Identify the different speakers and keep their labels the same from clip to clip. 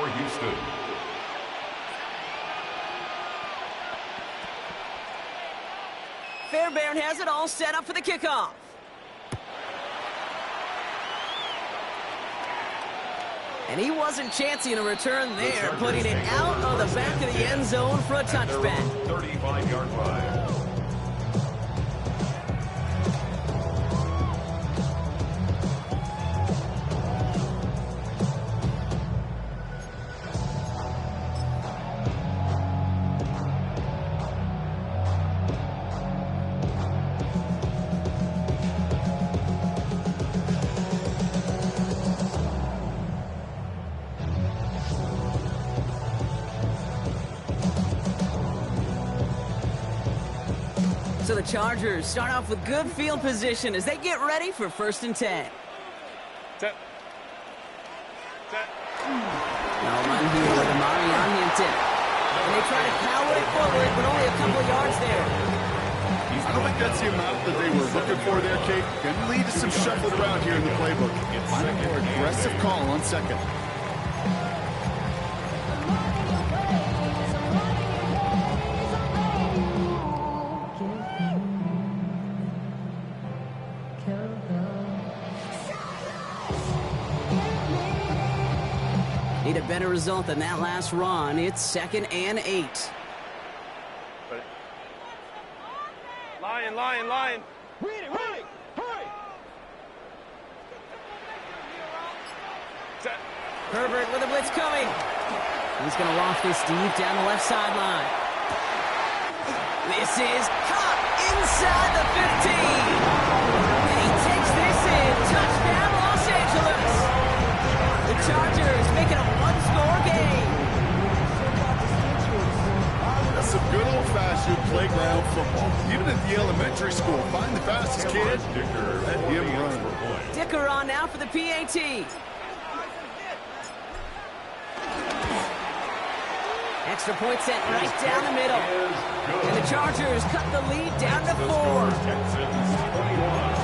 Speaker 1: for Houston.
Speaker 2: Fairbairn has it all set up for the kickoff. And he wasn't chancing a return there, putting it out of the back of the end zone for a touchback.
Speaker 1: 35-yard line.
Speaker 2: So the Chargers start off with good field position as they get ready for 1st and 10.
Speaker 3: Set.
Speaker 2: No run here with Amari on Hinton. And they try to power it forward, but only a couple of yards there.
Speaker 4: I don't think that's the amount that they were looking for there, Kate. Going to lead to some shuffling around here in the playbook. Find a more aggressive call on 2nd.
Speaker 2: Need a better result than that last run. It's 2nd and 8.
Speaker 3: Lion.
Speaker 5: Read it, hurry!
Speaker 3: Set.
Speaker 2: Herbert with a blitz coming. He's going to loft this deep down the left sideline. This is caught inside the 15. And he takes this in. Touchdown, Los Angeles. The Chargers make it a one-score game.
Speaker 4: That's some good old-fashioned playground football. Even at the elementary school, find the fastest kid, let him run.
Speaker 2: Dicker on now for the PAT. Extra point sent right down the middle. And the Chargers cut the lead down to 4.
Speaker 1: Texans 21.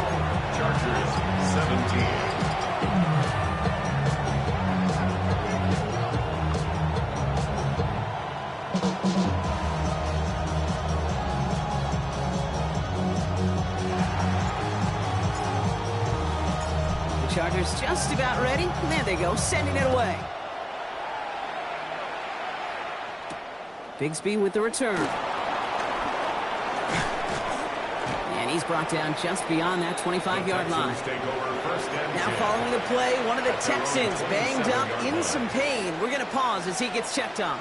Speaker 1: Chargers 17.
Speaker 2: Chargers just about ready. There they go, sending it away. Bigsby with the return. And he's brought down just beyond that 25-yard line. Now following the play, one of the Texans banged up in some pain. We're going to pause as he gets checked on.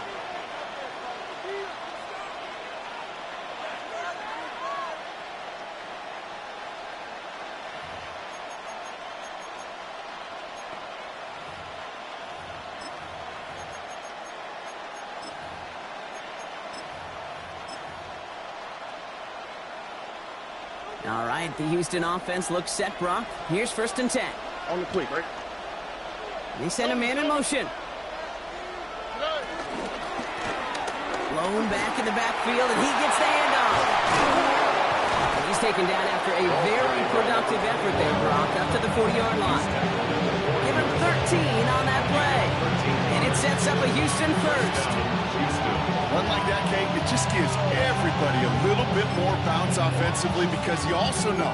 Speaker 2: All right, the Houston offense looks set, Brock. Here's 1st and 10.
Speaker 3: On the quick, right?
Speaker 2: They send a man in motion. Blown back in the backfield, and he gets the handoff. He's taken down after a very productive effort there, Brock, up to the 40-yard line. Give him 13 on that play. And it sets up a Houston first.
Speaker 4: One like that, Kate, it just gives everybody a little bit more bounce offensively because you also know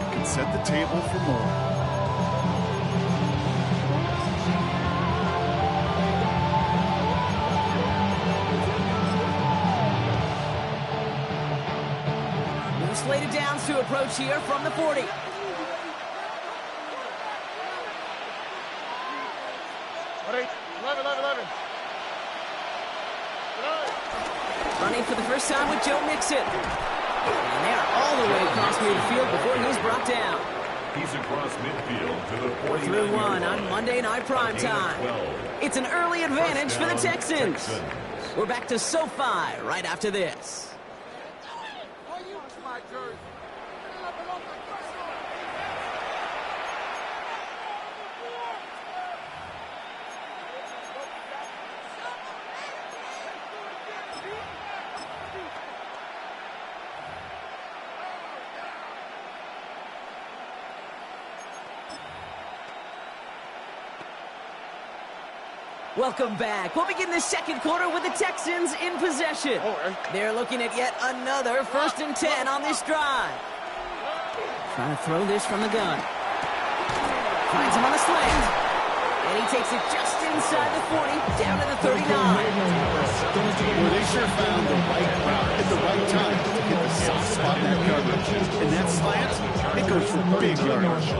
Speaker 4: it can set the table for more.
Speaker 2: Slated downs to approach here from the 40. Running for the first time with Joe Mixon. And they're all the way across midfield before he's brought down.
Speaker 1: He's across midfield to the 49.
Speaker 2: Through one on Monday Night Primetime. It's an early advantage for the Texans. We're back to SoFi right after this. Welcome back. We'll begin the second quarter with the Texans in possession. They're looking at yet another 1st and 10 on this drive. Trying to throw this from the gun. Finds him on the slant. And he takes it just inside the 40, down to the 39.
Speaker 4: Well, they sure found the right route at the right time to hit the soft spot in that coverage. And that slant, it goes for big yardage.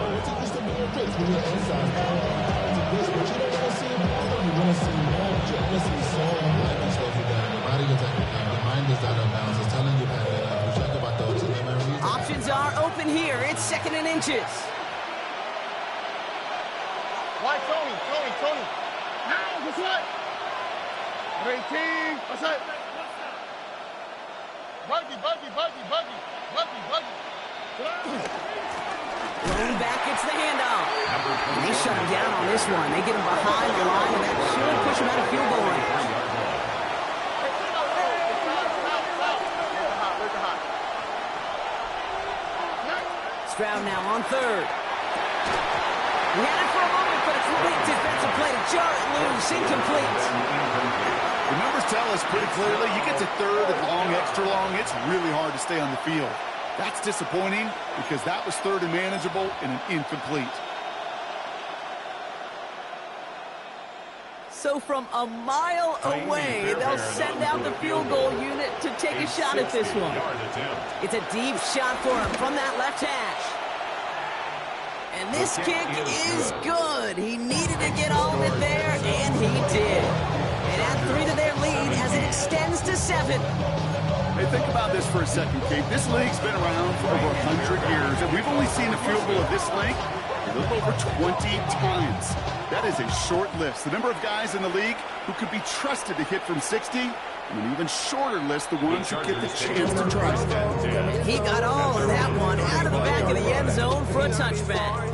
Speaker 2: Options are open here. It's 2nd and inches.
Speaker 3: Why, Tony? Now, what's what? 18. What's that? Buggy.
Speaker 2: Thrown back, it's the handoff. And they shut him down on this one. They get him behind the line, and that should push him out of field goal range. Stroud now on 3rd. He had it for a moment, but a complete defensive play to jar it loose. Incomplete.
Speaker 4: The numbers tell us pretty clearly, you get to 3rd and long, extra long, it's really hard to stay on the field. That's disappointing because that was 3rd and manageable and an incomplete.
Speaker 2: So from a mile away, they'll send out the field goal unit to take a shot at this one. It's a deep shot for him from that left hash. And this kick is good. He needed to get all of it there, and he did. And add 3 to their lead as it extends to 7.
Speaker 4: Hey, think about this for a second, Kate. This league's been around for over 100 years, and we've only seen a field goal of this length a little over 20 times. That is a short list. The number of guys in the league who could be trusted to hit from 60, and an even shorter list, the ones who get the chance to try.
Speaker 2: He got all of that one out of the back of the end zone for a touchback.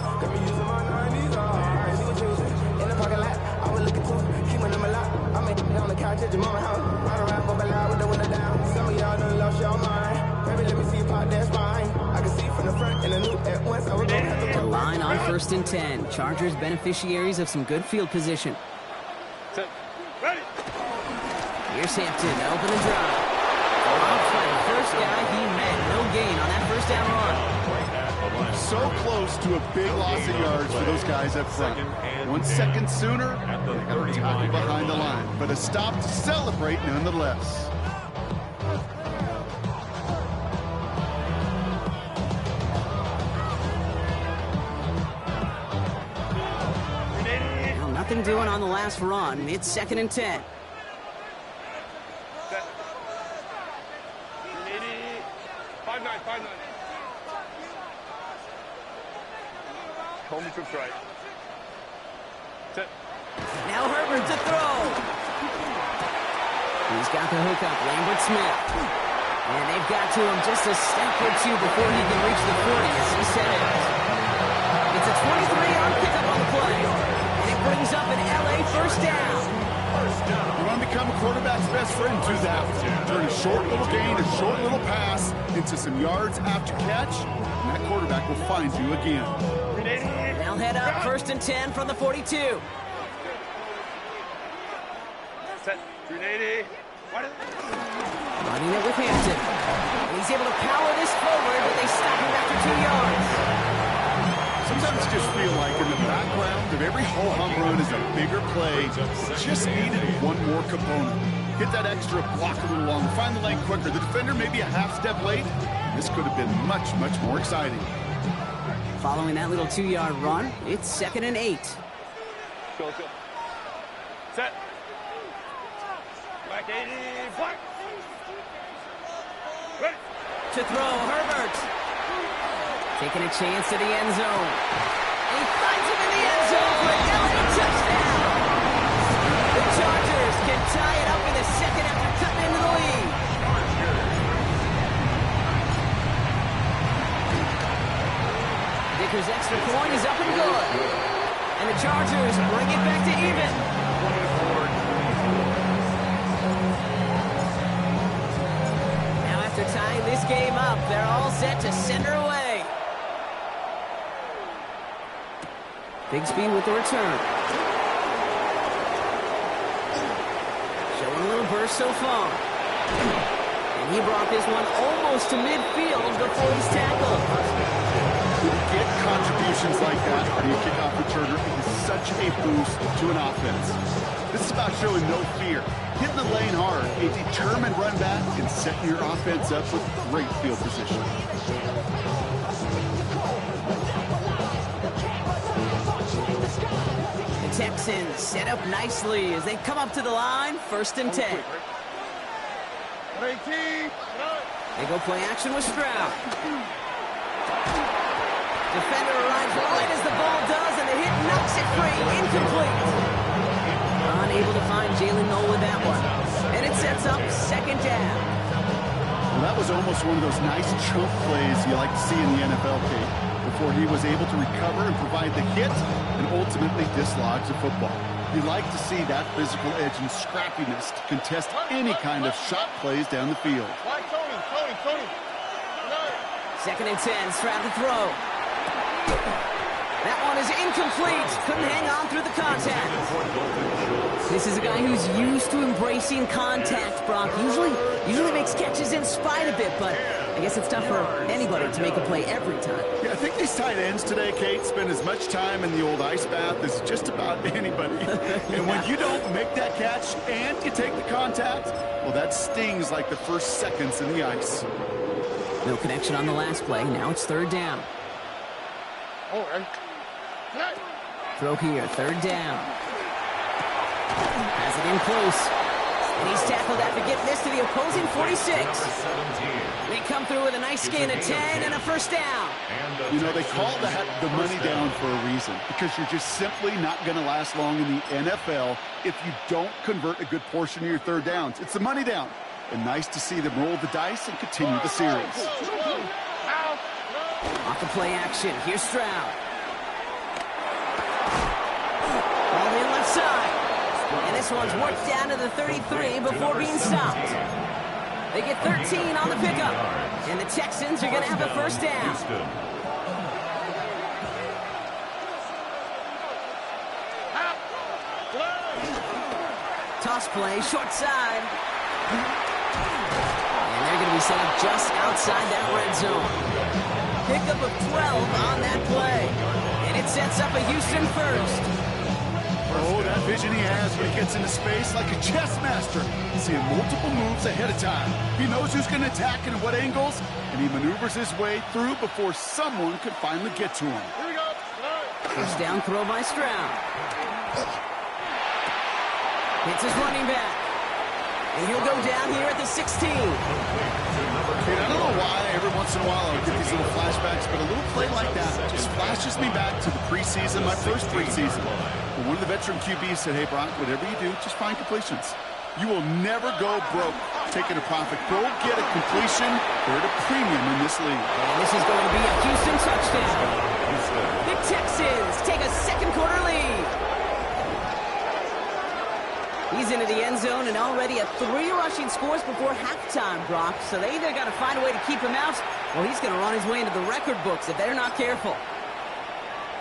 Speaker 2: The line on 1st and 10. Chargers beneficiaries of some good field position.
Speaker 3: Ready.
Speaker 2: Here's Hampton to open the drive. First guy he met. No gain on that 1st down run.
Speaker 4: So close to a big loss of yards for those guys up front. 1 second sooner, they got a tackle behind the line. But a stop to celebrate nonetheless.
Speaker 2: Nothing doing on the last run. It's 2nd and 10.
Speaker 3: Set. 5-9. Hold me to strike. Set.
Speaker 2: Now Herbert to throw. He's got the hook up. Lambert Smith. And they've got to him just a step or 2 before he can reach the 40 as he set it. It's a 23-yard pickup on the play. Brings up an LA 1st down.
Speaker 4: You want to become a quarterback's best friend, do that. Turn a short little gain, a short little pass into some yards after catch, and that quarterback will find you again.
Speaker 2: They'll head up 1st and 10 from the 42.
Speaker 3: Set. 380.
Speaker 2: Running it with Hampton. And he's able to power this forward, but they stop him after 2 yards.
Speaker 4: Sometimes you just feel like in the background of every ho-hum run is a bigger play. Just needed one more component. Hit that extra block a little longer. Find the lane quicker. The defender may be a half step late. This could have been much, much more exciting.
Speaker 2: Following that little 2-yard run, it's 2nd and 8.
Speaker 3: Go. Set. Black 80. Black. Ready.
Speaker 2: To throw, Herbert. Taking a chance to the end zone. And he finds him in the end zone for a touchdown. The Chargers can tie it up in the 2nd after cutting into the lead. Dicker's extra point is up and good. And the Chargers bring it back to even. Now after tying this game up, they're all set to send her away. Bigsby with the return. burst so far. And he brought this one almost to midfield before he's tackled.
Speaker 4: When you get contributions like that from your kickoff returner, it is such a boost to an offense. This is about showing no fear, hitting the lane hard, a determined run back, and setting your offense up with great field position.
Speaker 2: The Texans set up nicely as they come up to the line, 1st and 10. They go play action with Stroud. Defender arrives right as the ball does, and the hit knocks it free, incomplete. Unable to find Jalen Noel with that one. And it sets up 2nd down.
Speaker 4: Well, that was almost one of those nice chunk plays you like to see in the NFL, Kate, before he was able to recover and provide the hit and ultimately dislodge the football. You like to see that physical edge and scrappiness to contest any kind of shot plays down the field.
Speaker 3: Tony.
Speaker 2: 2nd and 10, Stroud to throw. That one is incomplete. Couldn't hang on through the contact. This is a guy who's used to embracing contact, Brock. Usually makes catches in spite of it, but I guess it's tough for anybody to make a play every time.
Speaker 4: Yeah, I think these tight ends today, Kate, spend as much time in the old ice bath as just about anybody. And when you don't make that catch and you take the contact, well, that stings like the first seconds in the ice.
Speaker 2: No connection on the last play. Now it's 3rd down. Throw here, 3rd down. Has it in close. And he's tackled after getting this to the opposing 46. They come through with a nice gain of 10 and a 1st down.
Speaker 4: You know, they call that the money down for a reason, because you're just simply not going to last long in the NFL if you don't convert a good portion of your 3rd downs. It's the money down. And nice to see them roll the dice and continue the series.
Speaker 2: Off the play action. Here's Stroud. Ball in left side. And this one's worked down to the 33 before being stopped. They get 13 on the pickup. And the Texans are going to have a 1st down. Toss play, short side. And they're going to be set up just outside that red zone. Pickup of 12 on that play. And it sets up a Houston 1st.
Speaker 4: Oh, that vision he has when he gets into space like a chess master. Seeing multiple moves ahead of time. He knows who's going to attack and at what angles, and he maneuvers his way through before someone can finally get to him.
Speaker 3: Here we go.
Speaker 2: 1st down throw by Stroud. Hits his running back. And he'll go down here at the 16.
Speaker 4: Kate, I don't know why every once in a while I get these little flashbacks, but a little play like that just flashes me back to the preseason, my first preseason. But one of the veteran QBs said, hey, Brock, whatever you do, just find completions. You will never go broke taking a profit. Go get a completion. They're at a premium in this league.
Speaker 2: And this is going to be a Houston touchdown. The Texans take a 2nd quarter lead. He's into the end zone and already at 3 rushing scores before halftime, Brock. So they either got to find a way to keep him out, or he's going to run his way into the record books if they're not careful.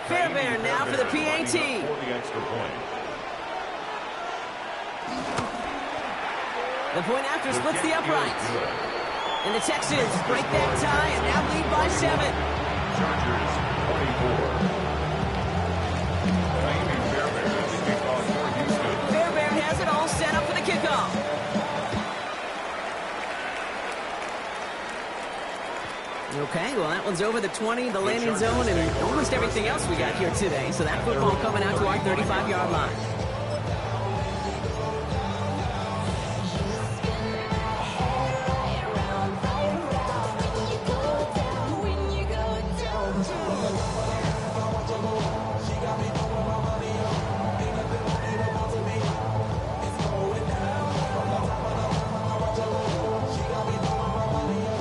Speaker 2: Fairbairn now for the PAT. The point after splits the uprights. And the Texans break that tie and now lead by 7.
Speaker 1: Chargers 24.
Speaker 2: Fairbairn has it all set up for the kickoff. Okay, well, that one's over the 20, the landing zone, and almost everything else we got here today. So that football coming out to our 35-yard line.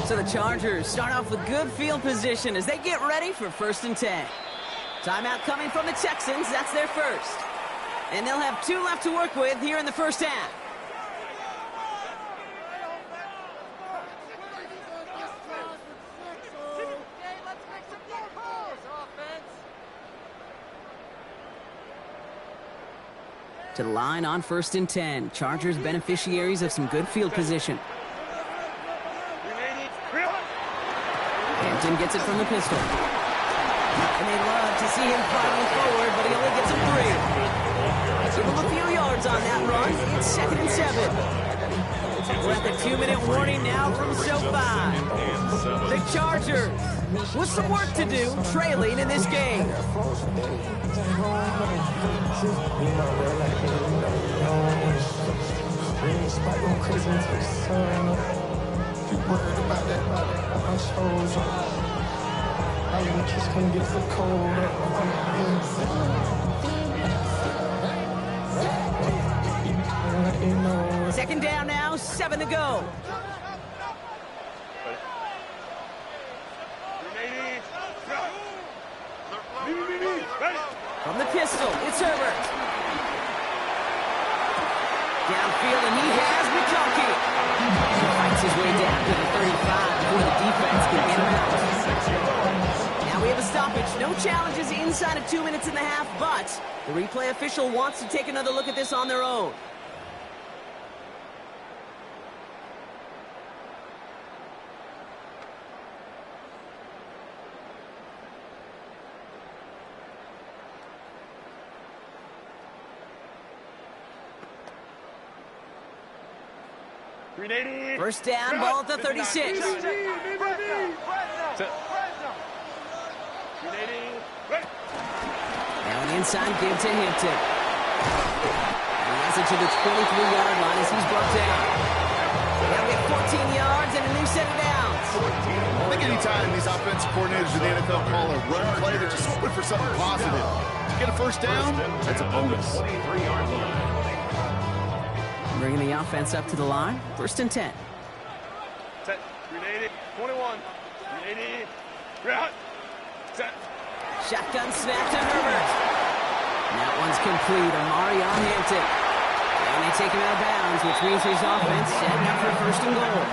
Speaker 2: So the Chargers start off with good field position as they get ready for 1st and 10. Timeout coming from the Texans. That's their 1st. And they'll have 2 left to work with here in the 1st half. To the line on 1st and 10. Chargers beneficiaries of some good field position. Hampton gets it from the pistol. And they love to see him fighting forward, but he only gets a 3. Give him a few yards on that run. It's 2nd and 7. We're at the 2-minute warning now from SoFi. The Chargers with some work to do, trailing in this game. Second down now, 7 to go. From the pistol, it's Herbert. Downfield, and he has McConkey. He fights his way down to the 35 before the defense can get him out. Now we have a stoppage. No challenges inside of 2 minutes and a half, but the replay official wants to take another look at this on their own. First down, ball at the 36. Now an inside give to Hampton. And he has it to the 23-yard line as he's brought down. Now we have 14 yards and a new set of downs.
Speaker 4: I think anytime these offensive coordinators in the NFL call a run play, they're just hoping for something positive. To get a first down, that's a bonus.
Speaker 2: Bringing the offense up to the line. 1st and 10.
Speaker 3: Set. 21. 380. Set.
Speaker 2: Shotgun snap to Herbert. And that one's complete. Amari on Hampton. And they take him out of bounds, which means his offense setting up for 1st and goal.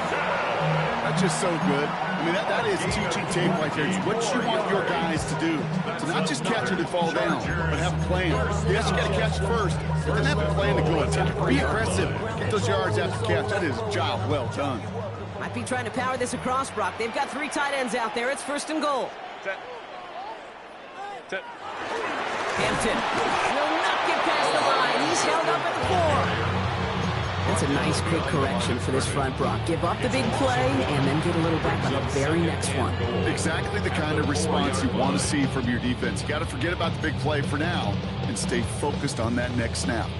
Speaker 4: That's just so good. I mean, that is teaching tape right there. It's what you want your guys to do. To not just catch it and fall down, but have a plan. Yes, you got to catch it first, but then have a plan to go attack. Be aggressive. Get those yards after catch. That is a job well done.
Speaker 2: Might be trying to power this across, Brock. They've got 3 tight ends out there. It's 1st and goal.
Speaker 3: Set. Set.
Speaker 2: Hampton will not get past the line. He's held up at the 4. That's a nice quick correction for this front, Brock. Give up the big play and then get a little back on the very next one.
Speaker 4: Exactly the kind of response you want to see from your defense. You got to forget about the big play for now and stay focused on that next snap.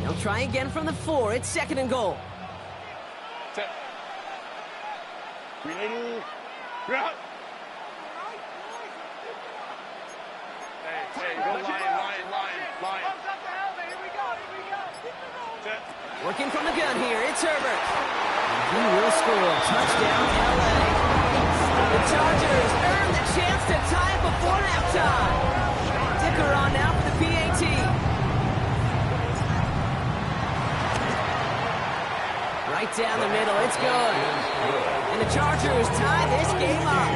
Speaker 2: They'll try again from the 4. It's 2nd and goal.
Speaker 3: Set. 380. Out. Hey, go line. Set.
Speaker 2: Working from the gun here. It's Herbert. He will score. Touchdown, LA. The Chargers earn the chance to tie it before halftime. Dicker on now for the PAT. Right down the middle, it's good. And the Chargers tie this game up.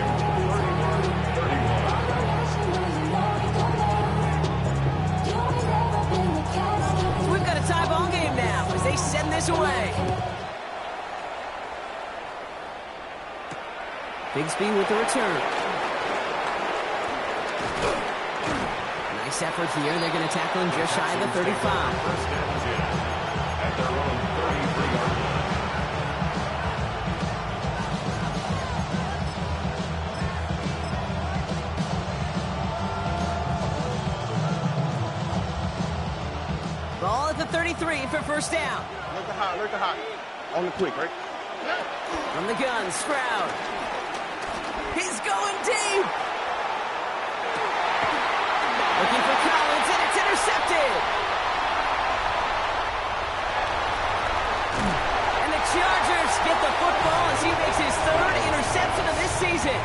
Speaker 2: So we've got a tie ball game now as they send this away. Bigsby with the return. Nice effort here. They're going to tackle him just shy of the 35.
Speaker 1: At their own 33-yard line.
Speaker 2: Ball at the 33 for 1st down.
Speaker 3: Look the hot. On the quick, right?
Speaker 2: From the gun, Stroud. He's going deep. Looking for Collins, and it's intercepted. And the Chargers get the football as he makes his 3rd interception of this season.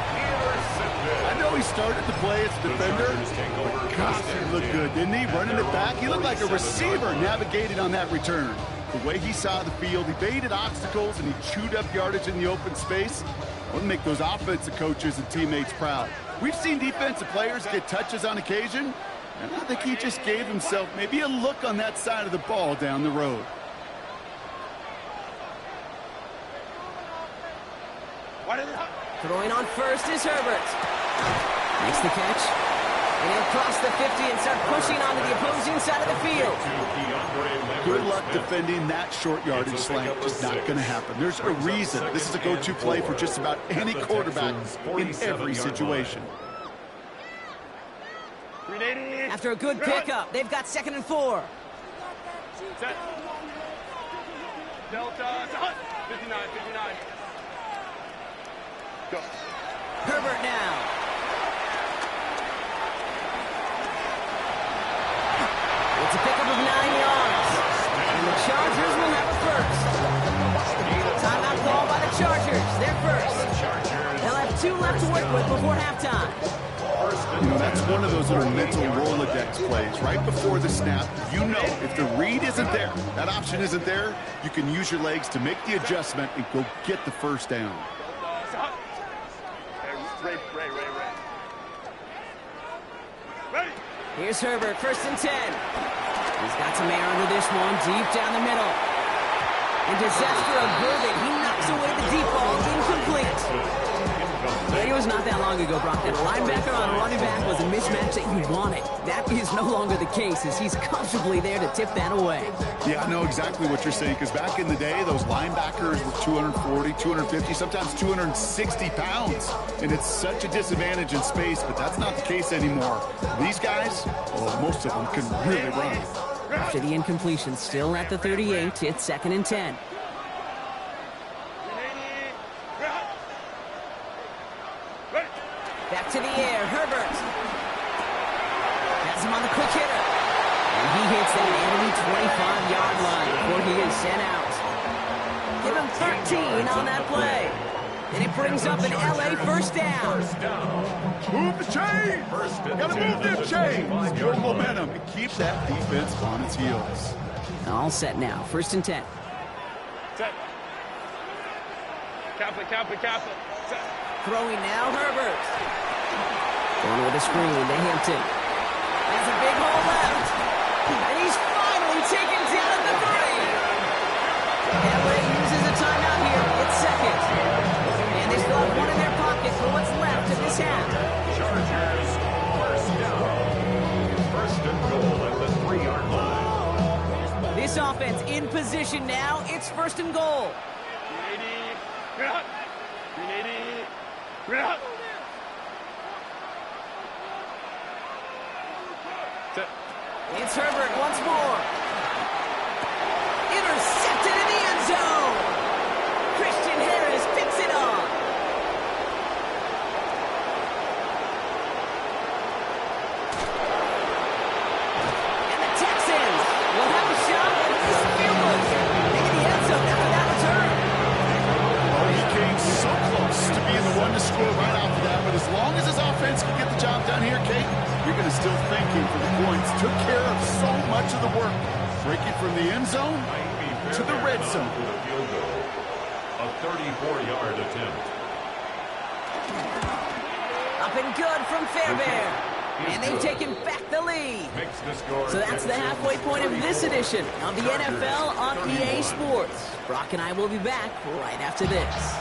Speaker 4: I know he started to play as a defender, but gosh, he looked good, didn't he? Running it back, he looked like a receiver navigating on that return. The way he saw the field, he baited obstacles, and he chewed up yardage in the open space. That would make those offensive coaches and teammates proud. We've seen defensive players get touches on occasion, and I think he just gave himself maybe a look on that side of the ball down the road.
Speaker 2: Throwing on first is Herbert. Makes the catch. And he'll cross the 50 and start pushing onto the opposing side of the field.
Speaker 4: Good luck defending that short yardage slant. Just not going to happen. There's a reason this is a go-to play for just about any quarterback in every situation.
Speaker 2: After a good pickup, they've got 2nd and 4.
Speaker 3: Set. Delta. 59. Go.
Speaker 2: Herbert now. It's a pickup of 9 yards. And the Chargers will have a first. Timeout call by the Chargers. They're first. They'll have 2 left to work with before halftime.
Speaker 4: You know, that's one of those little mental Rolodex plays. Right before the snap, you know if the read isn't there, that option isn't there, you can use your legs to make the adjustment and go get the first down.
Speaker 2: Here's Herbert, 1st and 10. He's got some air under this one, deep down the middle. And disaster averted, he knocks away the deep ball, incomplete. It was not that long ago, Brock, that a linebacker on a running back was a mismatch that you wanted. That is no longer the case, as he's comfortably there to tip that away.
Speaker 4: Yeah, I know exactly what you're saying, because back in the day, those linebackers were 240, 250, sometimes 260 pounds. And it's such a disadvantage in space, but that's not the case anymore. These guys, well, most of them can really run.
Speaker 2: After the incompletion, still at the 38, it's 2nd and 10. Back to the air, Herbert. Has him on the quick hitter. And he hits that enemy 25-yard line before he is sent out. Give him 13 on that play. And it brings up an LA first down.
Speaker 4: Move the chain. Gotta move them chains. Build momentum and keep that defense on its heels.
Speaker 2: All set now, 1st and 10.
Speaker 3: Set. Cap it. Set.
Speaker 2: Throwing now, Herbert. Going with a screen to Hampton. Has a big hole left. And he's finally taken down at the 3. LA uses a timeout here. It's 2nd. And they still have 1 in their pocket for what's left of this half.
Speaker 1: Chargers, first down. 1st and goal at the 3-yard line.
Speaker 2: This offense in position now. It's 1st and goal.
Speaker 3: 380.
Speaker 2: It's Herbert once more. Intercepted in the end zone. Christian Harris picks it off. And the Texans will have a shot at this field goal. Making the end zone after that return.
Speaker 4: Oh, he came so close to being the one to score right after that, but as long as his offense can get the job done here, Kate, you're going to still thank him for the points. Took care of so much of the work. Breaking from the end zone to the red zone.
Speaker 1: A 34-yard attempt.
Speaker 2: Up and good from Fairbairn. And they've taken back the lead. So that's the halfway point of this edition of the NFL on EA Sports. Brock and I will be back right after this.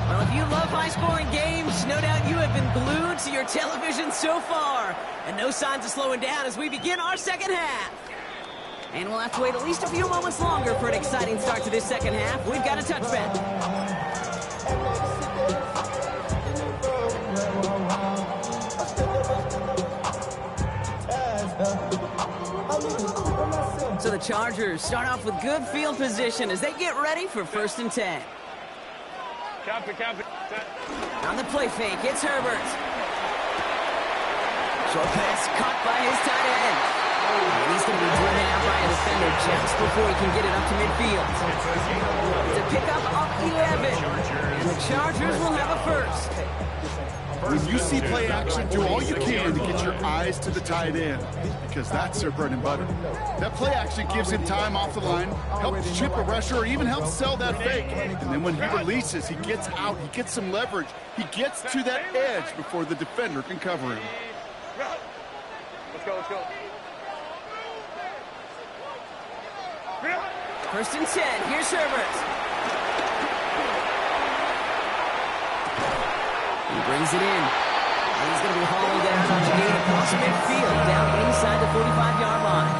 Speaker 2: Well, if you love high-scoring games, no doubt you have been glued to your television so far. And no signs of slowing down as we begin our second half. And we'll have to wait at least a few moments longer for an exciting start to this second half. We've got a touchback. So the Chargers start off with good field position as they get ready for 1st and 10.
Speaker 3: Cap it.
Speaker 2: On the play fake, it's Herbert. Short pass caught by his tight end. And he's going to be driven out by a defender just before he can get it up to midfield. It's a pickup of 11. And the Chargers will have a first.
Speaker 4: When you see play action, do all you can to get your eyes to the tight end, because that's their bread and butter. That play action gives him time off the line, helps chip a rusher, or even helps sell that fake. And then when he releases, he gets out, he gets some leverage. He gets to that edge before the defender can cover him.
Speaker 3: Let's go, let's go.
Speaker 2: First and 10. Here's Herbert. He brings it in. And he's going to be hauled down on the game across midfield, down inside the 45-yard line.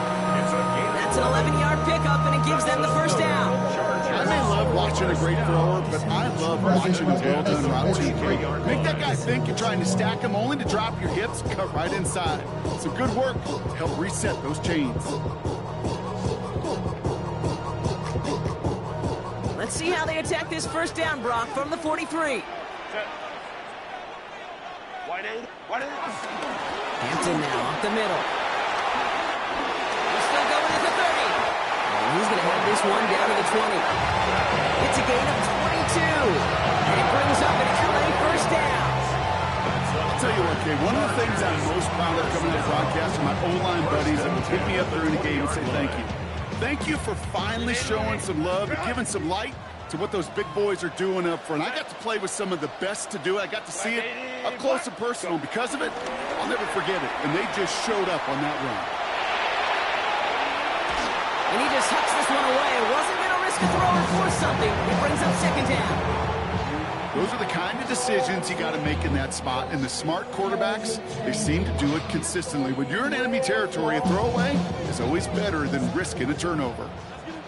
Speaker 2: That's an 11-yard pickup, and it gives them the first down.
Speaker 4: I may love watching a great thrower, but I love watching a well-done route too. Make that guy think you're trying to stack him only to drop your hips, cut right inside. Some good work to help reset those chains.
Speaker 2: Let's see how they attack this first down, Brock, from the 43.
Speaker 3: Wide end.
Speaker 2: Hampton now up the middle. He's still going at the 30. And he's going to have this one down to the 20. It's a gain of 22. And it brings up an LA first down.
Speaker 4: I'll tell you what, Kay, one of the things I'm most proud of coming out of broadcast are my O-line buddies that will pick me up during the game and say thank you. Thank you for finally showing some love and giving some light to what those big boys are doing up front. I got to play with some of the best to do it. I got to see it up close and personal. Because of it, I'll never forget it. And they just showed up on that run.
Speaker 2: And he just hucks this one away. Wasn't going to risk a throw or force something. It brings up second down.
Speaker 4: Those are the kind of decisions you got to make in that spot. And the smart quarterbacks, they seem to do it consistently. When you're in enemy territory, a throwaway is always better than risking a turnover.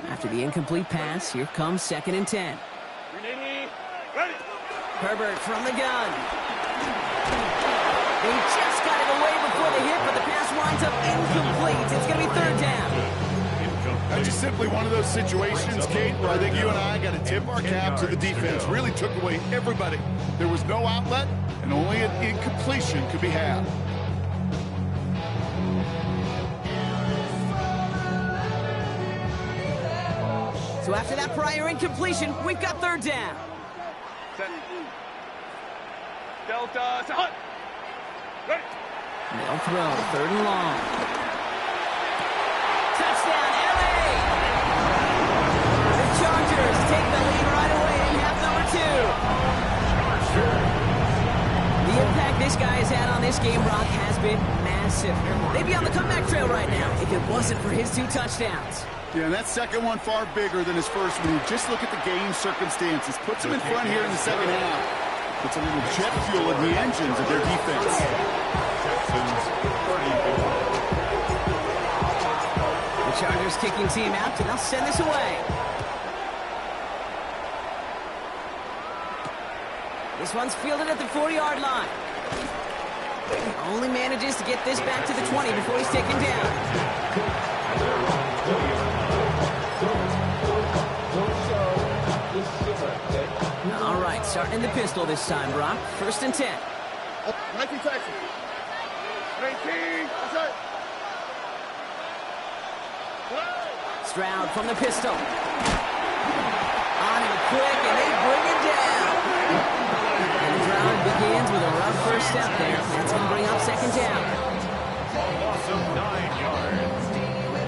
Speaker 2: After the incomplete pass, here comes second and 10.
Speaker 3: Ready.
Speaker 2: Herbert from the gun. They just got it away before the hit, but the pass winds up incomplete. It's going to be third down.
Speaker 4: That's just simply one of those situations, Kate, where I think you and I got to tip our cap to the defense. Really took away everybody. There was no outlet, and only an incompletion could be had.
Speaker 2: So after that prior incompletion, we've got third down.
Speaker 3: Set. Delta. Set. Ready.
Speaker 2: They'll throw, third and long. Touchdown, LA! The Chargers take the lead right away in half number 2. The impact this guy has had on this game, Brock, has been massive. They'd be on the comeback trail right now if it wasn't for his 2 touchdowns.
Speaker 4: Yeah, and that second one far bigger than his first one. You just look at the game circumstances. Puts him in front here in the second half. Puts a little jet fuel in the engines of their defense.
Speaker 2: The Chargers kicking team out, and they'll send this away. This one's fielded at the 40-yard line. Only manages to get this back to the 20 before he's taken down. All right, starting in the pistol this time, Brock. First and 10.
Speaker 3: 19 Texans. 19. That's right.
Speaker 2: Stroud from the pistol. On him quick, and they bring it down. And the drive begins with a rough first step there. That's going to bring up second down.
Speaker 1: Loss of 9 yards.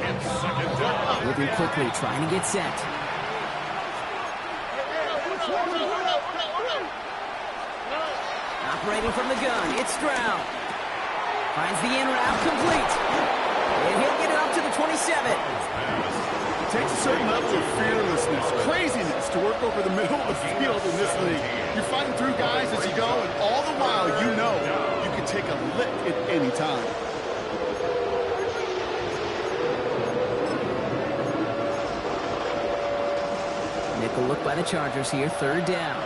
Speaker 1: And second down.
Speaker 2: Moving quickly, trying to get set. Operating from the gun, it's Stroud. Finds the in route complete. And he'll get it up to the 27.
Speaker 4: It takes a certain level of fearlessness, craziness to work over the middle of the field in this league. You're fighting through guys as you go, and all the while you know you can take a lick at any time.
Speaker 2: Nickel look by the Chargers here, third down.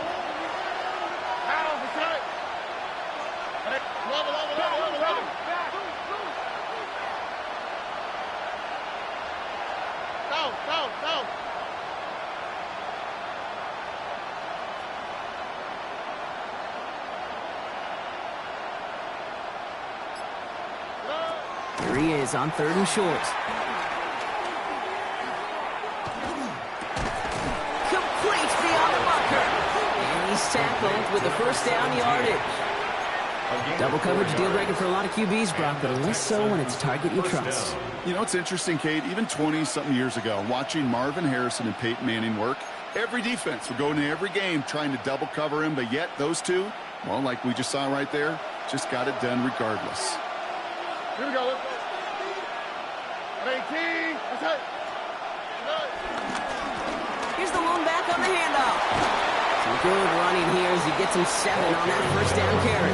Speaker 2: Here he is on 3rd and short. Complete beyond the bunker. And he's tackled with the first down yardage. Double coverage deal breaker for a lot of QBs, Brock, but less so when it's a target you trust.
Speaker 4: You know, it's interesting, Kate, even 20-something years ago, watching Marvin Harrison and Peyton Manning work, every defense would go into every game trying to double cover him, but yet those two, well, like we just saw right there, just got it done regardless.
Speaker 3: Here we go. Let's go. 18. That's it.
Speaker 2: Here's the lone back on the handoff. Some good running here as he gets him 7 on that first down carry.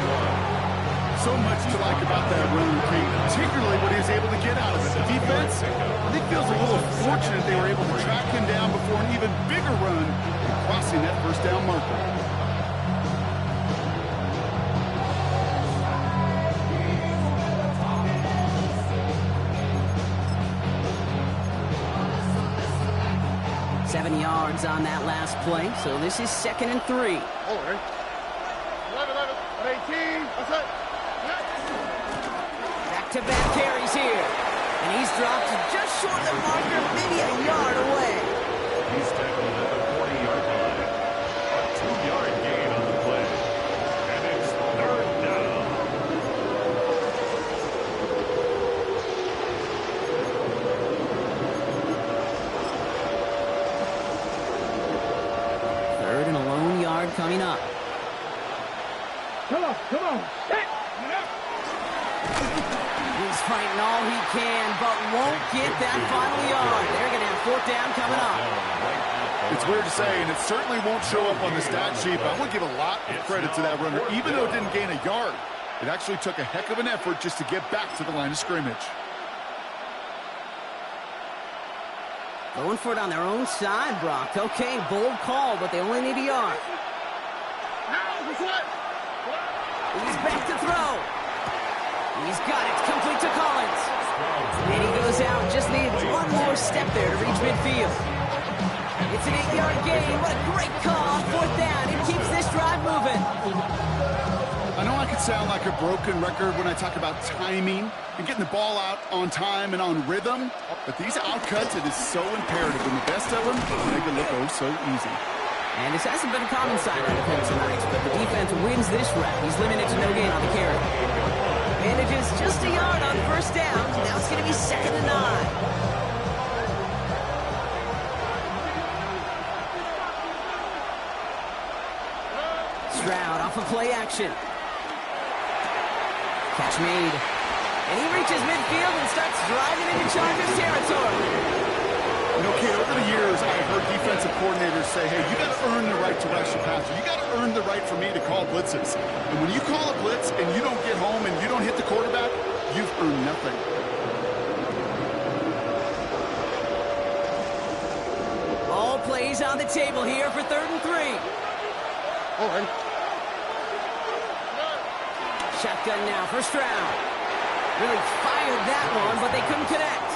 Speaker 4: So much to like about that run, Kate, particularly what he was able to get out of it. The defense, I think, feels a little fortunate they were able to track him down before an even bigger run and crossing that first down marker.
Speaker 2: Seven yards on that last play, so this is 2nd and 3.
Speaker 3: All right. 11, 18. That's it.
Speaker 2: Back-to-back carries here. And he's dropped just short of the marker, maybe a yard away.
Speaker 1: He's tackled at the 40-yard line. A 2-yard gain on the play. And it's 3rd down.
Speaker 2: Third and a lone yard coming up.
Speaker 3: Come on. Hey.
Speaker 2: He's fighting all he can, but won't get that final yard. They're going to have 4th down coming up.
Speaker 4: It's weird to say, and it certainly won't show up on the stat sheet, but I would give a lot of credit to that runner. Even though it didn't gain a yard, it actually took a heck of an effort just to get back to the line of scrimmage.
Speaker 2: Going for it on their own side, Brock. Okay, bold call, but they only need a yard. He's back to throw. He's got it. Complete to Collins. And he goes out. Just needs one more step there to reach midfield. It's an 8-yard gain. What a great call on 4th down. It keeps this drive moving.
Speaker 4: I know I could sound like a broken record when I talk about timing and getting the ball out on time and on rhythm, but these outcuts, it is so imperative, and the best of them make it look oh so easy.
Speaker 2: And this hasn't been a common sight on defense tonight, but the defense wins this rep. He's limited to no gain on the carry. And it is just a yard on 1st down. Now it's going to be 2nd and 9. Stroud off of play action. Catch made. And he reaches midfield and starts driving into Chargers territory.
Speaker 4: You know, Kate, over the years, I've heard defensive coordinators say, hey, you got to earn the right to rush the passer. You got to earn the right for me to call blitzes. And when you call a blitz and you don't get home and you don't hit the quarterback, you've earned nothing.
Speaker 2: All plays on the table here for 3rd and 3.
Speaker 3: All right.
Speaker 2: Shotgun now for Stroud. Really fired that one, but they couldn't connect.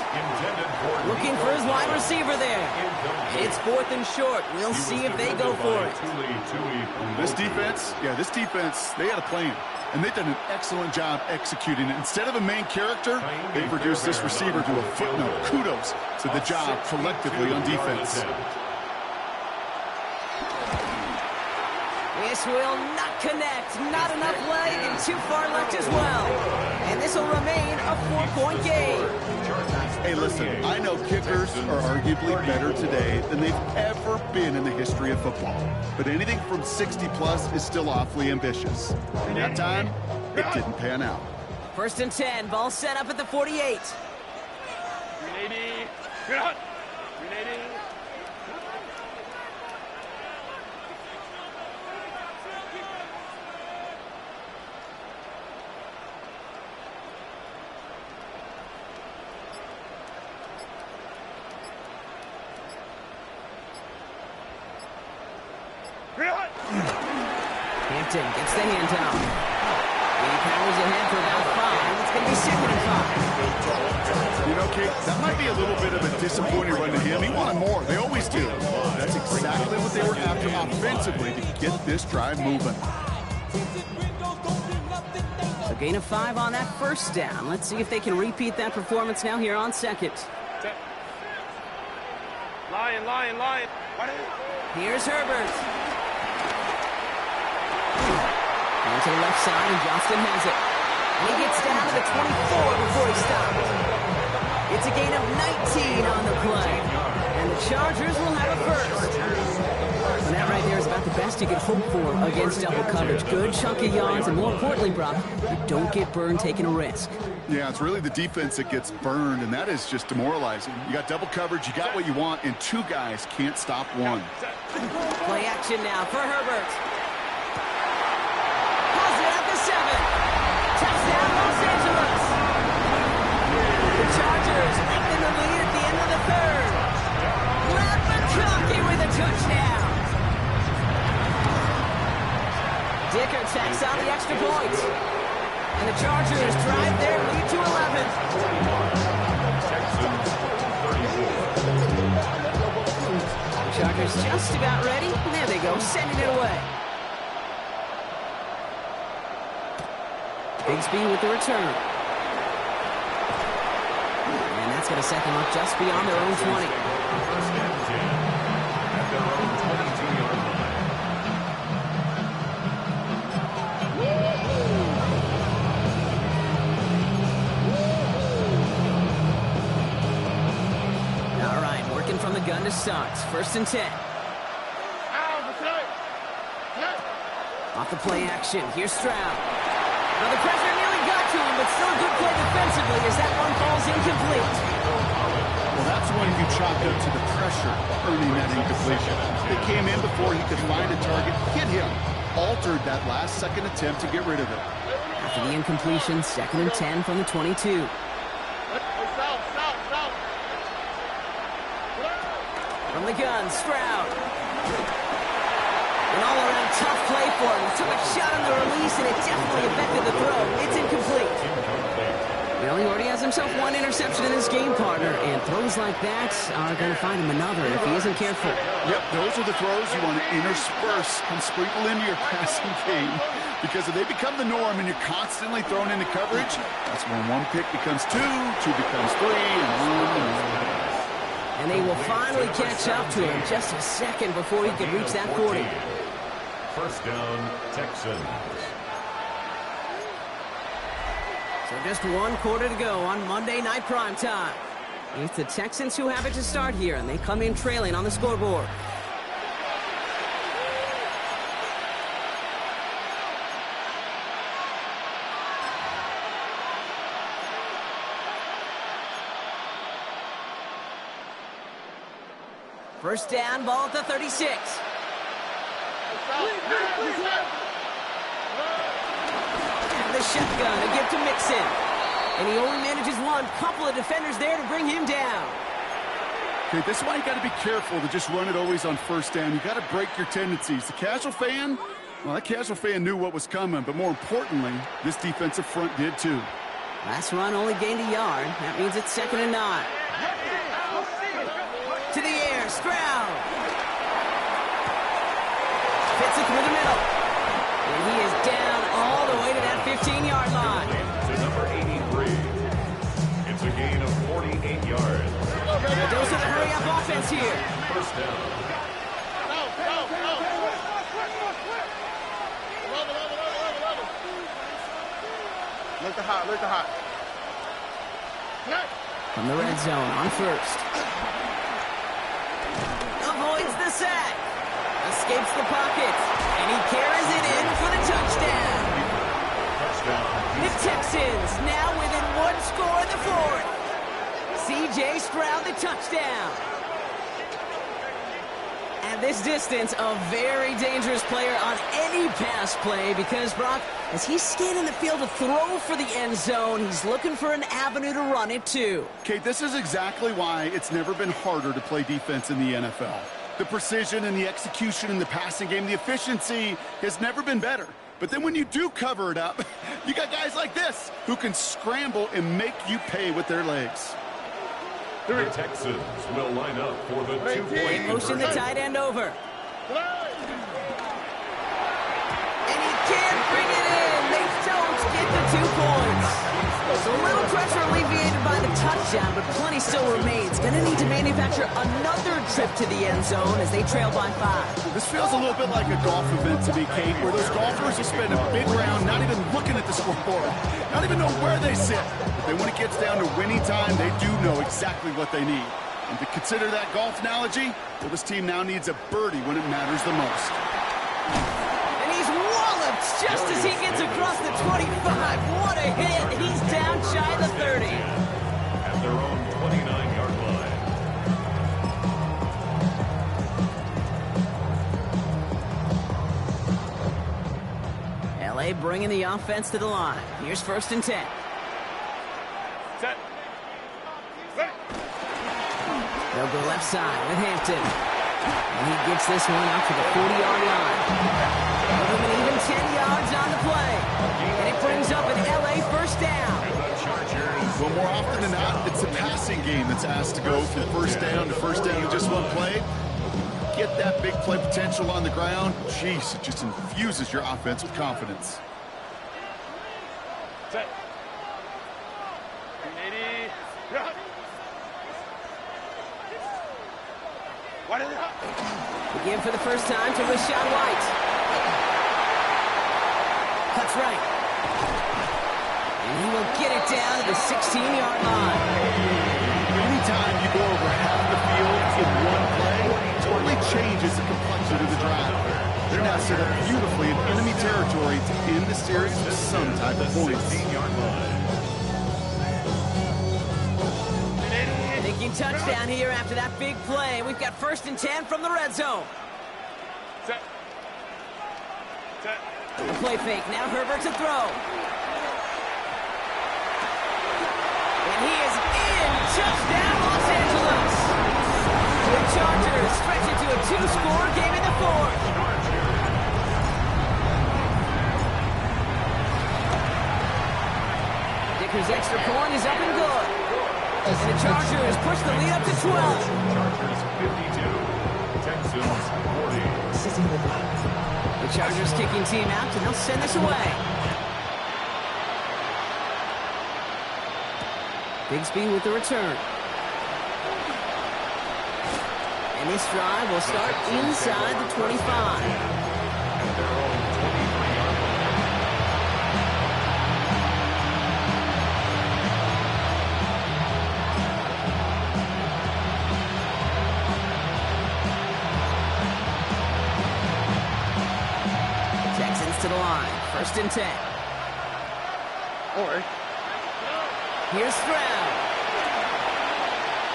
Speaker 2: Looking for his wide receiver there. It's 4th and short. We'll see if they go for it.
Speaker 4: This defense, they had a plan. And they've done an excellent job executing it. Instead of a main character, they produced this receiver to a footnote. Kudos to the job collectively on defense.
Speaker 2: This will not connect. Not enough leg and too far left as well. And this will remain a 4-point game.
Speaker 4: Hey, listen, I know kickers are arguably better today than they've ever been in the history of football. But anything from 60-plus is still awfully ambitious. And that time, it didn't pan out.
Speaker 2: 1st and 10. Ball set up at the 48.
Speaker 3: 380. Good hunt. 380.
Speaker 2: Hampton gets the handout. He powers ahead for about 5. It's going to be 2nd and 5.
Speaker 4: You know, Kate, that might be a little bit of a disappointing run to him. He wanted more. They always do. That's exactly what they were after offensively to get this drive moving.
Speaker 2: The gain of 5 on that first down. Let's see if they can repeat that performance now here on second.
Speaker 3: Lion.
Speaker 2: Here's Herbert. Going to the left side, and Johnston has it. And he gets down to the 24 before he stops. It's a gain of 19 on the play. And the Chargers will have a first. And that right there is about the best you could hope for against double coverage. Good chunk of yards, and more importantly, Brock, you don't get burned taking a risk.
Speaker 4: Yeah, it's really the defense that gets burned, and that is just demoralizing. You got double coverage, you got what you want, and 2 guys can't stop one.
Speaker 2: Play action now for Herbert. Pulls it at the 7. Touchdown, Los Angeles. The Chargers lengthen the lead at the end of the third. Brad McConkey with a touchdown. Dicker tacks on the extra point. And the Chargers drive their lead to 11.
Speaker 1: Texans 34.
Speaker 2: Chargers just about ready. There they go, sending it away. Bigsby with the return. And that's going to set them up just beyond their own 20.
Speaker 1: First and 10 at their own 22-yard line.
Speaker 2: All right, working from the gun to start. First and 10. Off the play action. Here's Stroud. Now the pressure nearly got to him, but still a good play defensively as that one falls incomplete.
Speaker 4: Well, that's one you chalk up to the pressure earning that incompletion. They came in before he could find a target, hit him, altered that last-second attempt to get rid of it.
Speaker 2: After the incompletion, second and 10 from the 22. From the gun, Stroud. An all-around tough play for him. Took a shot on the release, and it definitely affected the throw. It's incomplete. Well, he already has himself one interception in his game, partner, and throws like that are going to find him another if he isn't careful.
Speaker 4: Yep, those are the throws you want to intersperse and sprinkle into your passing game, because if they become the norm and you're constantly thrown into coverage, that's when 1 pick becomes 2, 2 becomes 3, and on.
Speaker 2: And they will finally catch up to him just a second before he can reach that 40.
Speaker 1: First down, Texans.
Speaker 2: So just 1 quarter to go on Monday Night Primetime. It's the Texans who have it to start here, and they come in trailing on the scoreboard. First down, ball at the 36. And the shotgun, a gift to Mixon. And he only manages one. Couple of defenders there to bring him down.
Speaker 4: Okay, this is why you got to be careful to just run it always on first down. You got to break your tendencies. The casual fan, well, that casual fan knew what was coming, but more importantly, this defensive front did too.
Speaker 2: Last run only gained a yard. That means it's 2nd and 9. To the air, Stroud. Fits it through the middle. And he is down all the way to that 15-yard line.
Speaker 1: To number 83. It's a gain of 48 yards.
Speaker 2: The dose of the hurry-up offense here.
Speaker 1: First down.
Speaker 3: Look the hot.
Speaker 2: From the red zone on first. Avoids the sack. Escapes the pocket. And he carries it in for the touchdown. The Texans now within 1 score in the 4th. C.J. Stroud the touchdown. At this distance, a very dangerous player on any pass play because, Brock, as he's scanning the field to throw for the end zone, he's looking for an avenue to run it too.
Speaker 4: Okay, this is exactly why it's never been harder to play defense in the NFL. The precision and the execution in the passing game, the efficiency has never been better. But then when you do cover it up, you got guys like this who can scramble and make you pay with their legs.
Speaker 1: The Texans will line up for the 2-point
Speaker 2: Motion the tight end over. And he can't bring it in. They don't get the points. So a little pressure alleviated by the touchdown, but plenty still remains. Going to need to manufacture another trip to the end zone as they trail by 5.
Speaker 4: This feels a little bit like a golf event to me, Kate, where those golfers will spend a big round not even looking at the scoreboard, not even know where they sit. But then when it gets down to winning time, they do know exactly what they need. And to consider that golf analogy, well, this team now needs a birdie when it matters the most.
Speaker 2: And he's walloped just as he gets across the 25. What a hit. He's down shy of the 30.
Speaker 1: At their own 29-yard line.
Speaker 2: LA bringing the offense to the line. Here's 1st and 10.
Speaker 3: Set. Ready.
Speaker 2: They'll go left side with Hampton. And he gets this one out to the 40-yard line. Give him an even 10 yards on the play. And it brings up an LA first down.
Speaker 4: Well, more often than not, it's a passing game that's asked to go from first down to first down in just one play. Get that big play potential on the ground. Jeez, it just infuses your offense with confidence.
Speaker 3: Set. 80. Yeah. What is it?
Speaker 2: Again for the first time to Rashad White. Cuts right. And he will get it down to the 16-yard line.
Speaker 4: Anytime you go over half the field in one play, it totally changes the complexion of the drive. They're now set up beautifully in enemy territory to end the series with some type of points.
Speaker 2: Thinking touchdown here after that big play. We've got 1st and 10 from the red zone.
Speaker 3: Set. Set.
Speaker 2: The play fake. Now Herbert to throw. And he is in. Touchdown, Los Angeles. The Chargers stretch it to a 2-score game in the 4th. Dicker's extra point is up and good. And the Chargers push the lead up to 12.
Speaker 1: Chargers 52, Texans 40.
Speaker 2: The Chargers kicking team out, and they'll send this away. Bigsby with the return. And this drive will start inside the 25. To the line. 1st and 10.
Speaker 3: All right.
Speaker 2: Here's Stroud.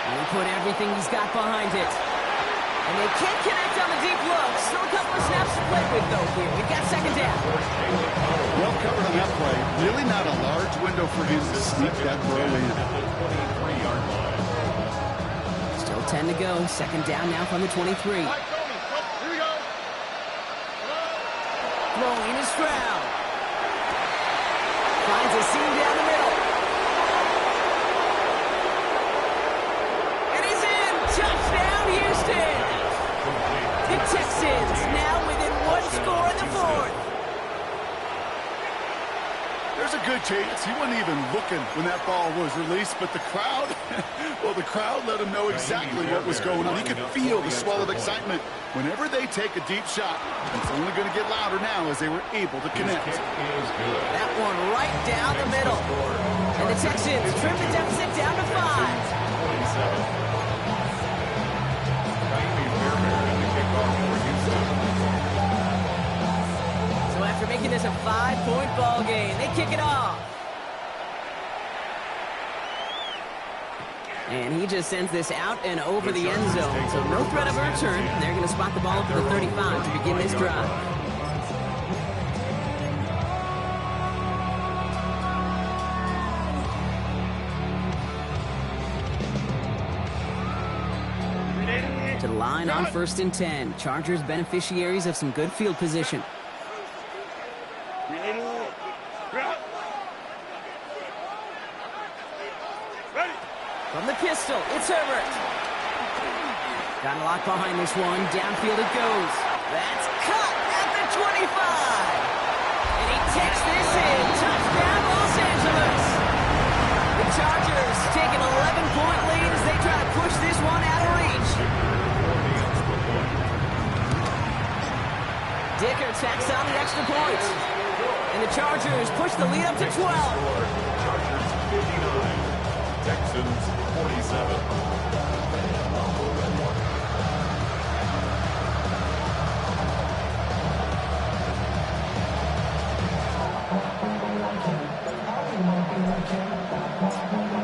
Speaker 2: And he put everything he's got behind it. And they can't connect on the deep look. Still a couple of snaps to play with, though, here. We've got 2nd down.
Speaker 4: Well covered on that play. Really not a large window for him to sneak that throw in.
Speaker 2: Still 10 to go. 2nd down now from the 23. Throwing is Stroud. Finds a seam down the middle. And he's in. Touchdown, Houston. The Texans now within 1 score in the 4th.
Speaker 4: There's a good chance he wasn't even looking when that ball was released, but the crowd, well, the crowd let him know exactly what was going on. He could feel the swell of excitement. Whenever they take a deep shot, it's only going to get louder now as they were able to connect.
Speaker 2: That one right down the middle. And the Texans trim the deficit down to 5. So after making this a 5-point ball game, they kick it off. And he just sends this out and over the end zone. So no threat of a return. They're going to spot the ball for the 35 to begin this drive. To the line on 1st and 10. Chargers beneficiaries of some good field position. From the pistol, it's Herbert. Got a lot behind this one. Downfield it goes. That's cut at the 25. And he takes this in. Touchdown, Los arms are loose. The Chargers take an 11-point lead as they try to push this one out of reach. Dicker tacks on the extra point. And the Chargers push the lead up to 12.
Speaker 1: Chargers 59, Texans 47.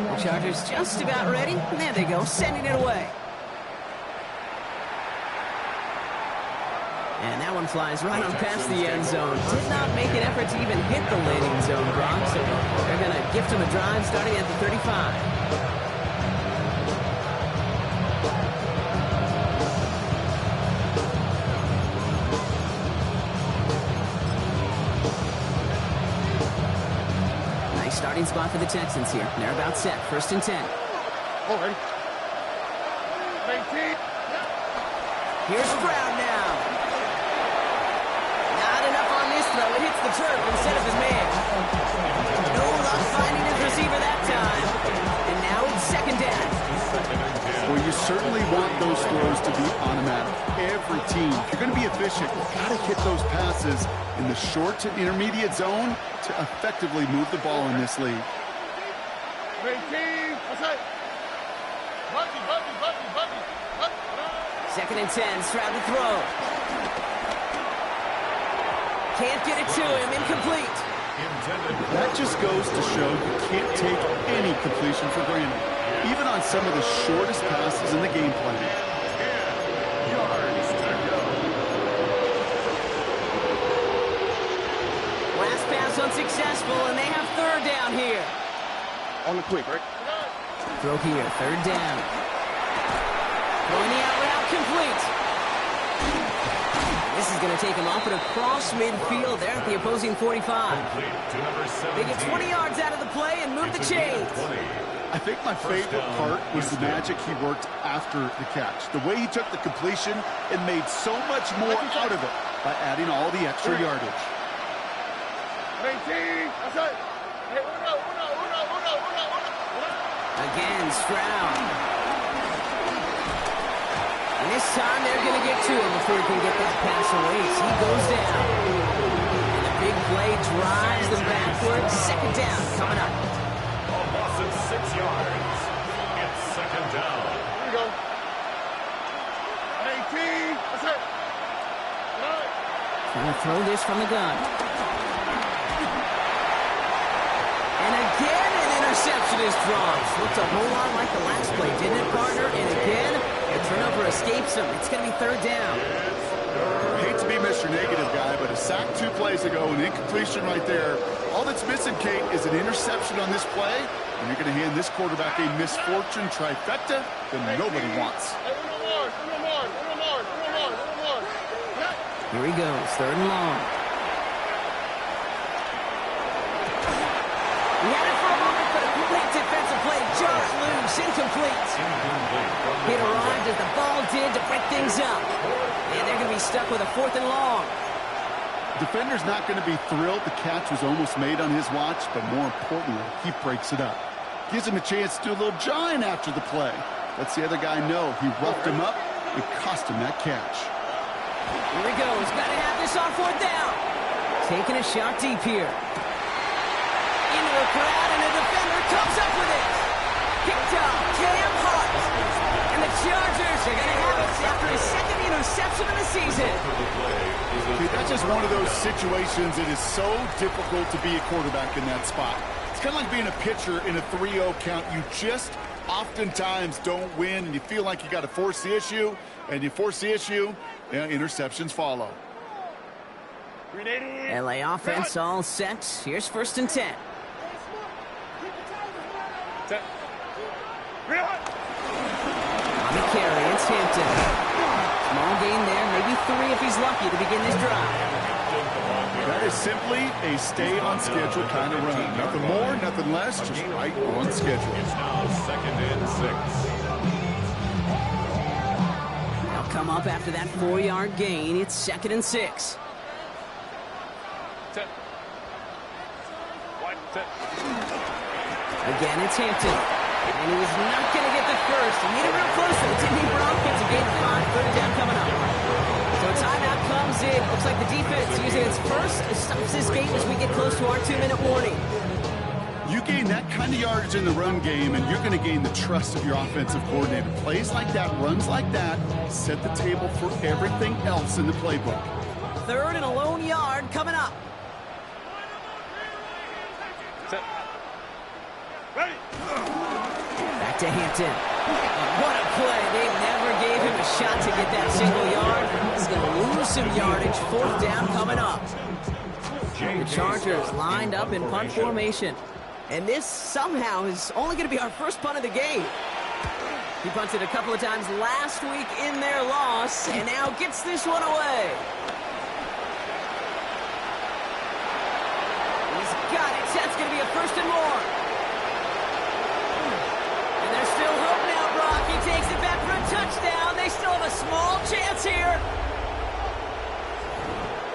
Speaker 2: The Chargers just about ready. And there they go, sending it away. And that one flies right on past the end zone. Did not make an effort to even hit the landing zone, Brock. So they're going to gift him a drive starting at the 35. Starting spot for the Texans here. They're about set. 1st and 10.
Speaker 3: All right. 19.
Speaker 2: Here's Brown now. Not enough on this throw. It hits the turf instead of his man. No luck finding his receiver that time. And now it's 2nd down.
Speaker 4: Well, you certainly want those throws to be automatic. Every team, if you're going to be efficient, you've got to hit those passes in the short to intermediate zone to effectively move the ball in this league.
Speaker 2: 2nd and 10. Stroud to throw. Can't get it to him. Incomplete.
Speaker 4: That just goes to show you can't take any completion for granted, even on some of the shortest passes in the game plan.
Speaker 1: 10 yards to go.
Speaker 2: Last pass unsuccessful, and they have 3rd down here.
Speaker 3: On the quick, right?
Speaker 2: Throw here, 3rd down. Throwing the out route complete. This is going to take him off and across midfield there at the opposing 45.
Speaker 1: Complete to number 17.
Speaker 2: They get 20 yards out of the play and move the chains.
Speaker 4: I think my favorite part was the magic he worked after the catch. The way he took the completion and made so much more out of it by adding all the extra yardage.
Speaker 3: 19. That's it. Hey, uno.
Speaker 2: Again, Stroud. And this time they're going to get to him before he can get that pass away. So he goes down. And the big play drives them backwards. 2nd down coming up.
Speaker 1: A loss of 6 yards. It's 2nd down.
Speaker 3: Here we go. 18. That's it.
Speaker 2: Trying to throw this from the gun. And again, an interception is drawn. Looked a whole lot like the last play, didn't it, partner? And again, the turnover escapes him. It's going to be 3rd down.
Speaker 4: I hate to be Mr. Negative guy, but a sack 2 plays ago, an incompletion right there. All that's missing, Kate, is an interception on this play, and you're going to hand this quarterback a misfortune trifecta that nobody wants.
Speaker 2: Here he goes, 3rd and long. He had it for a moment, but a complete defensive play just loose, incomplete. It arrived as the ball did to break things up. And they're going to be stuck with a 4th and long.
Speaker 4: Defender's not going to be thrilled the catch was almost made on his watch, but more importantly, he breaks it up. Gives him a chance to do a little jawing after the play. Lets the other guy know he roughed him up and cost him that catch.
Speaker 2: Here he goes. Got to have this on 4th down. Taking a shot deep here. Into the crowd, and the defender comes up with it. Picked up Cam Hart. And the Chargers are going to have it after his 2nd interception of the season.
Speaker 4: Dude, that's just one of those situations. It is so difficult to be a quarterback in that spot. It's kind of like being a pitcher in a 3-0 count. You just oftentimes don't win, and you feel like you got to force the issue, and you force the issue, and interceptions follow.
Speaker 2: LA offense all set. Here's 1st and 10. On the carry, it's Hampton. Small gain there, maybe 3 if he's lucky to begin this drive.
Speaker 4: That is simply a stay-on-schedule kind of run. Nothing more, nothing less, just right on schedule.
Speaker 1: It's now 2nd and 6.
Speaker 2: They'll come up after that 4-yard gain. It's 2nd and 6. again, it's Hampton. And he was not going to get the first. He needed real close, though. Didn't he, Brock? It's a gain of 5, third down coming up. So a timeout comes in. Looks like the defense using its first stops this game as we get close to our 2-minute warning.
Speaker 4: You gain that kind of yardage in the run game, and you're going to gain the trust of your offensive coordinator. Plays like that, runs like that, set the table for everything else in the playbook.
Speaker 2: Third and a lone yard coming up.
Speaker 3: Set. Ready.
Speaker 2: Back to Hampton. What a play. They never gave him a shot to get that single yard. He's going to lose some yardage. Fourth down coming up. The Chargers lined up in punt formation. And this somehow is only going to be our first punt of the game. He punted a couple of times last week in their loss, and now gets this one away. He's got it. That's going to be a first and more. And there's still hope now, Brock. He takes it back for a touchdown. They still have a small chance here.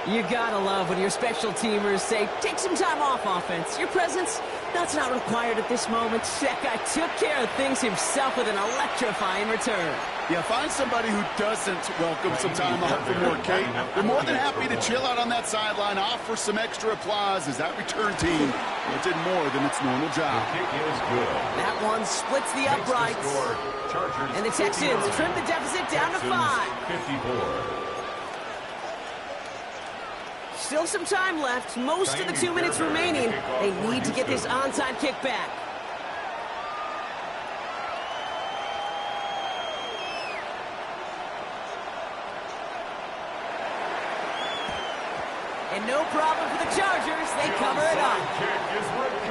Speaker 2: You gotta love when your special teamers say, take some time off, offense. Your presence, that's not required at this moment. That guy took care of things himself with an electrifying return.
Speaker 4: Yeah, find somebody who doesn't welcome some time off for more, Kate. They're more than happy to chill out on that sideline, offer some extra applause as that return team did more than its normal job.
Speaker 1: Kick is good.
Speaker 2: That one splits the uprights. And the Texans trim the deficit down to 5.
Speaker 1: 54.
Speaker 2: Still some time left. Most of the 2 minutes remaining. They need to get this onside kick back. And no problem for the Chargers. They cover it up.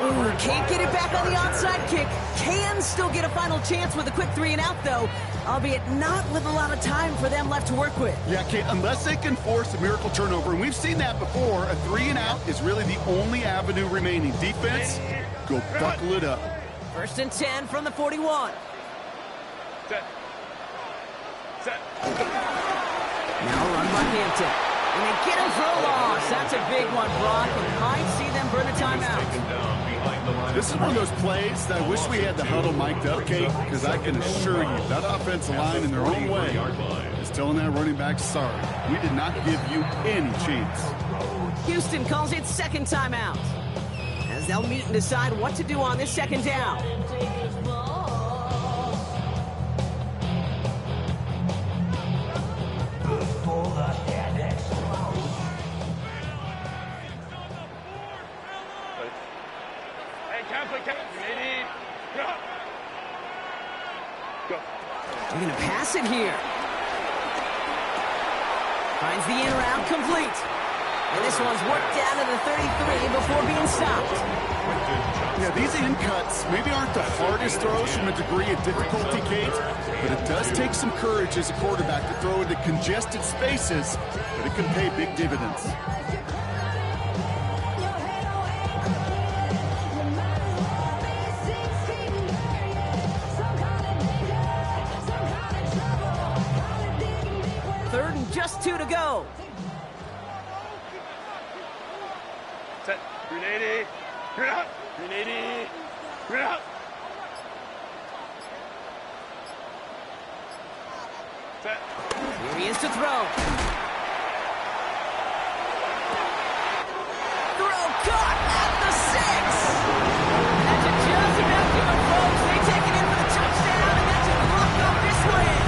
Speaker 2: Ooh, can't get it back on the onside kick. Can still get a final chance with a quick 3-and-out, though, albeit not with a lot of time for them left to work with.
Speaker 4: Yeah, Kate, unless they can force a miracle turnover, and we've seen that before, a 3-and-out is really the only avenue remaining. Defense, go buckle it up.
Speaker 2: First and 10 from the 41.
Speaker 3: Set. Set.
Speaker 2: Now run by Hampton. And they get him for a loss. That's a big one, Brock. And might see them burn a timeout.
Speaker 4: This is one of those plays that I wish we had the huddle mic'd up, Kate, because I can assure you that offensive line in their own way is telling that running back, sorry, we did not give you any chance.
Speaker 2: Houston calls it second timeout, as they'll meet and decide what to do on this second down. They're going to pass it here. Finds the in route complete. And this one's worked down to the 33 before being stopped.
Speaker 4: Yeah, these in cuts maybe aren't the hardest throws from a degree of difficulty, Kate, but it does take some courage as a quarterback to throw into congested spaces, but it can pay big dividends.
Speaker 2: Third and just 2 to go.
Speaker 3: Set. 380. You're out. 380. You're out. Set.
Speaker 2: Here he is to throw. Throw caught at the 6. That's just about to go, folks. They take it in for the touchdown, and that's a block off this win.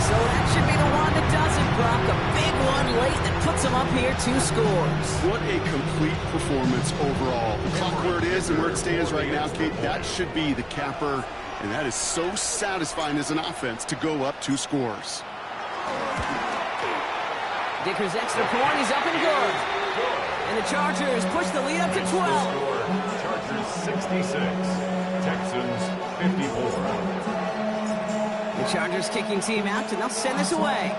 Speaker 2: So that should be the one that does it, Brock. A big one late that puts them up here 2 scores.
Speaker 4: What a complete performance overall. The clock where it is and where it stands right now, Kate, that should be the capper, and that is so satisfying as an offense to go up 2 scores.
Speaker 2: Dicker's extra point is up and good. And the Chargers push the lead up to 12.
Speaker 1: Chargers 66, Texans 54.
Speaker 2: The Chargers kicking team out, and they'll send this away.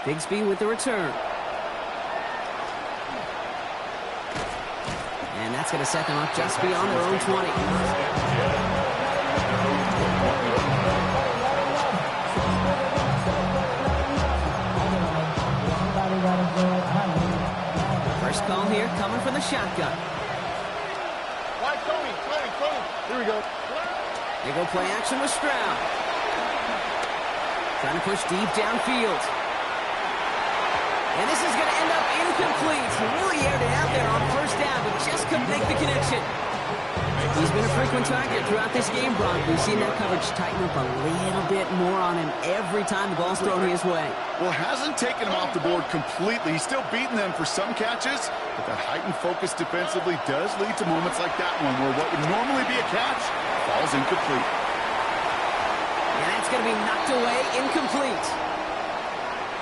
Speaker 2: Bigsby with the return. And that's going to set them up just beyond their own 20. call here coming from the shotgun.
Speaker 3: Why, Tony? Here we go.
Speaker 2: They go play action with Stroud. Trying to push deep downfield. And this is going to end up incomplete. He really aired it out there on first down, but just couldn't make the connection. He's been a frequent target throughout this game, Brock. We've seen that coverage tighten up a little bit more on him every time the ball's thrown his way.
Speaker 4: Well, hasn't taken him off the board completely. He's still beating them for some catches, but that heightened focus defensively does lead to moments like that one where what would normally be a catch falls incomplete.
Speaker 2: And that's going to be knocked away, incomplete.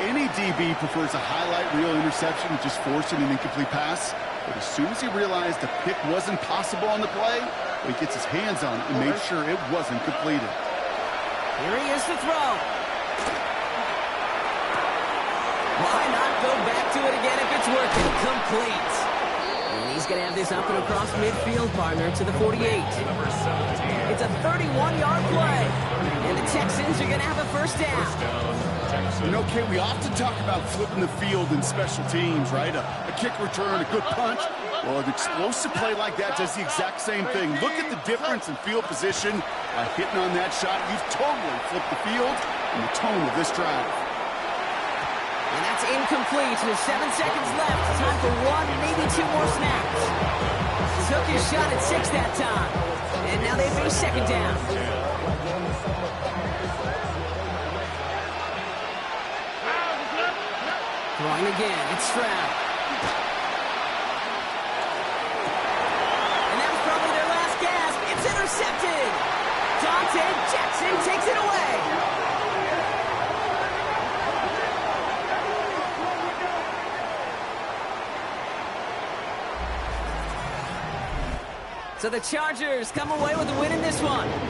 Speaker 4: Any DB prefers a highlight reel interception to just forcing an incomplete pass. But as soon as he realized the pick wasn't possible on the play, he gets his hands on it and makes sure it wasn't completed.
Speaker 2: Here he is to throw. Why not go back to it again if it's working? Complete. And he's going to have this up and across midfield, partner, to the 48. It's a 31-yard play. And the Texans are going to have a first down.
Speaker 4: You know, Kate, we often talk about flipping the field in special teams, right? A kick return, a good punch. Well, an explosive play like that does the exact same thing. Look at the difference in field position. By hitting on that shot, you've totally flipped the field and the tone of this drive.
Speaker 2: And that's incomplete. There's 7 seconds left. Time for one, maybe 2 more snaps. Took his shot at 6 that time. And now they face second down. Throwing again, it's Stroud. And that was probably their last gasp. It's intercepted. Dante Jackson takes it away. So the Chargers come away with a win in this one.